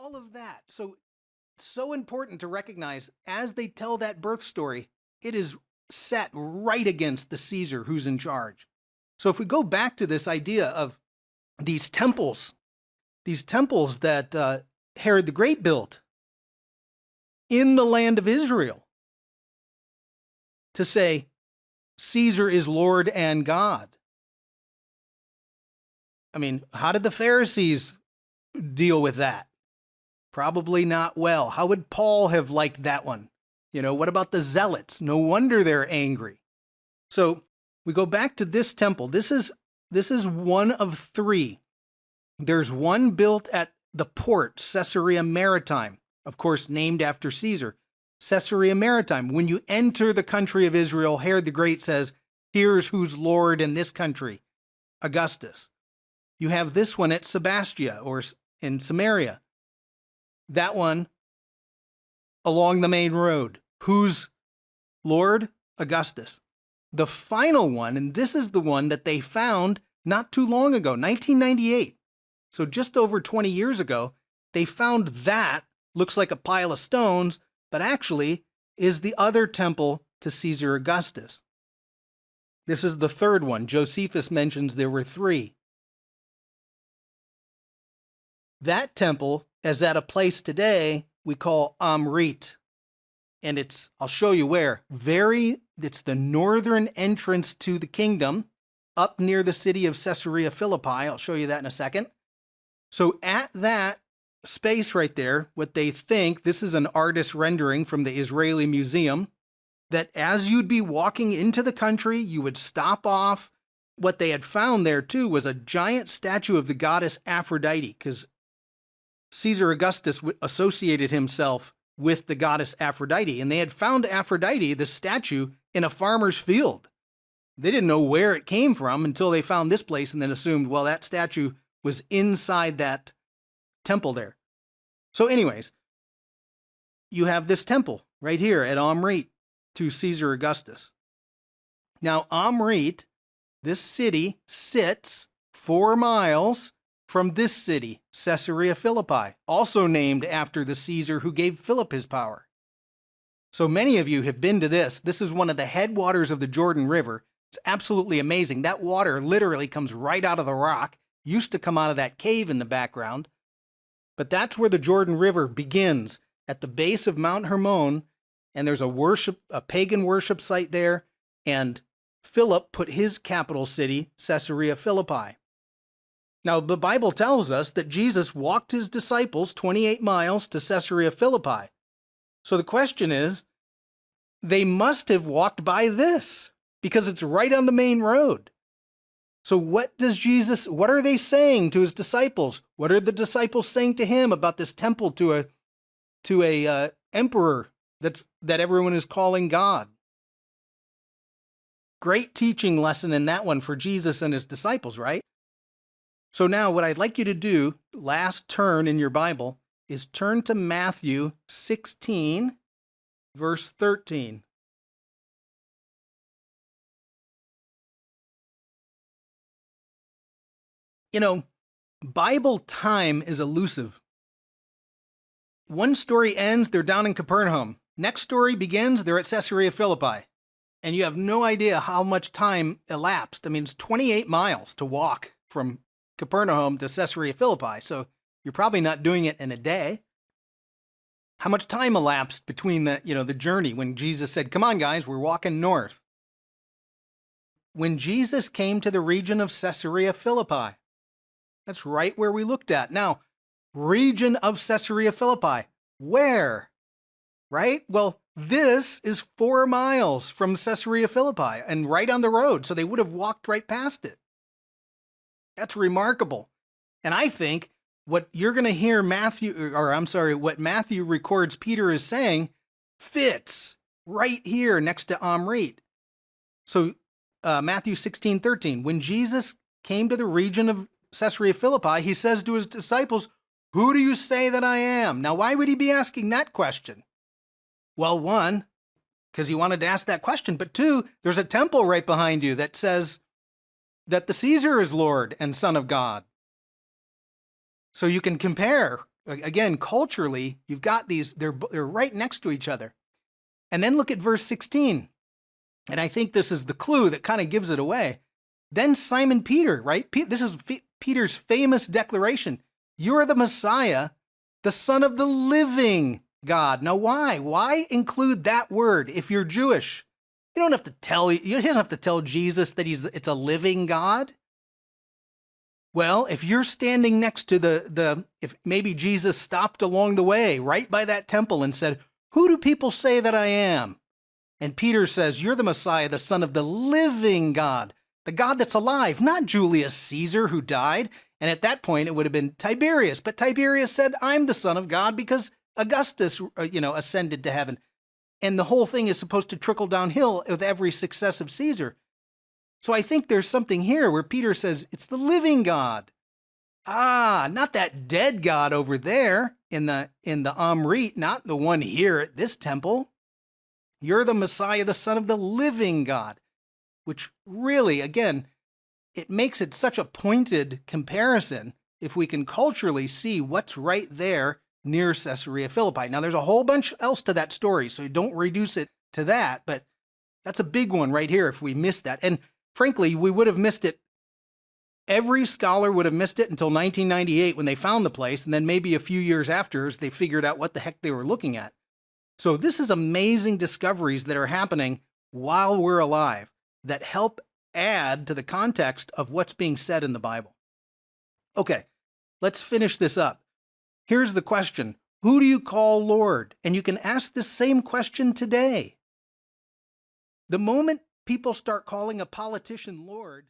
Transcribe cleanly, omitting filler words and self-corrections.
all of that. So important to recognize as they tell that birth story, it is set right against the Caesar who's in charge. So if we go back to this idea of these temples that Herod the Great built in the land of Israel to say Caesar is Lord and God. I mean, how did the Pharisees deal with that? Probably not well. How would Paul have liked that one? What about the Zealots? No wonder they're angry. So we go back to this temple. This is one of three. There's one built at the port, Caesarea Maritime, of course, named after Caesar. Caesarea Maritime. When you enter the country of Israel, Herod the Great says, here's who's Lord in this country, Augustus. You have this one at Sebaste, or in Samaria. That one along the main road. Who's Lord? Augustus. The final one, and this is the one that they found not too long ago, 1998. So just over 20 years ago, they found that, looks like a pile of stones, but actually is the other temple to Caesar Augustus. This is the third one. Josephus mentions there were three. That temple is at a place today we call Omrit. And I'll show you where. It's the northern entrance to the kingdom, up near the city of Caesarea Philippi. I'll show you that in a second. So at that space right there, what they think, this is an artist's rendering from the Israeli Museum, that as you'd be walking into the country, you would stop off. What they had found there, too, was a giant statue of the goddess Aphrodite, because Caesar Augustus associated himself with the goddess Aphrodite, and they had found Aphrodite, the statue, in a farmer's field. They didn't know where it came from until they found this place and then assumed, well, that statue was inside that temple there. So anyways, you have this temple right here at Omrit to Caesar Augustus. Now, Omrit, this city, sits 4 miles from this city, Caesarea Philippi, also named after the Caesar who gave Philip his power. So many of you have been to this. This is one of the headwaters of the Jordan River. It's absolutely amazing. That water literally comes right out of the rock. Used to come out of that cave in the background. But that's where the Jordan River begins, at the base of Mount Hermon, and there's a pagan worship site there, and Philip put his capital city, Caesarea Philippi. Now, the Bible tells us that Jesus walked his disciples 28 miles to Caesarea Philippi. So the question is, they must have walked by this, because it's right on the main road. So what are they saying to his disciples? What are the disciples saying to him about this temple to a emperor that everyone is calling God? Great teaching lesson in that one for Jesus and his disciples, right? So now what I'd like you to do, last turn in your Bible, is turn to Matthew 16, verse 13. Bible time is elusive. One story ends, they're down in Capernaum. Next story begins, they're at Caesarea Philippi. And you have no idea how much time elapsed. I mean, it's 28 miles to walk from Capernaum to Caesarea Philippi, so you're probably not doing it in a day. How much time elapsed between the journey when Jesus said, come on guys, we're walking north? When Jesus came to the region of Caesarea Philippi, that's right where we looked at. Now, region of Caesarea Philippi, where? Right? Well, this is 4 miles from Caesarea Philippi and right on the road, so they would have walked right past it. That's remarkable. And I think what you're going to hear what Matthew records Peter is saying fits right here next to Omrit. So Matthew 16:13, when Jesus came to the region of Caesarea Philippi, he says to his disciples, who do you say that I am? Now, why would he be asking that question? Well, one, because he wanted to ask that question, but two, there's a temple right behind you that says that the Caesar is Lord and Son of God. So you can compare again, culturally, you've got these, they're right next to each other. And then look at verse 16. And I think this is the clue that kind of gives it away. Then Simon Peter, right? This is Peter's famous declaration. You are the Messiah, the Son of the living God. Now, why? Why include that word if you're Jewish? You don't have to tell, you don't have to tell Jesus that it's a living God. Well, if you're standing next to if maybe Jesus stopped along the way right by that temple and said, who do people say that I am? And Peter says, you're the Messiah, the Son of the living God, the God that's alive, not Julius Caesar who died. And at that point, it would have been Tiberius. But Tiberius said, I'm the Son of God because Augustus, ascended to heaven. And the whole thing is supposed to trickle downhill with every successive Caesar. So I think there's something here where Peter says, it's the living God. Not that dead God over there in the Omrit, not the one here at this temple. You're the Messiah, the Son of the living God, which really, again, it makes it such a pointed comparison if we can culturally see what's right there near Caesarea Philippi. Now, there's a whole bunch else to that story, so don't reduce it to that, but that's a big one right here if we miss that. And frankly, we would have missed it. Every scholar would have missed it until 1998 when they found the place, and then maybe a few years after as they figured out what the heck they were looking at. So this is amazing discoveries that are happening while we're alive that help add to the context of what's being said in the Bible. Okay, let's finish this up. Here's the question. Who do you call Lord? And you can ask this same question today. The moment people start calling a politician Lord,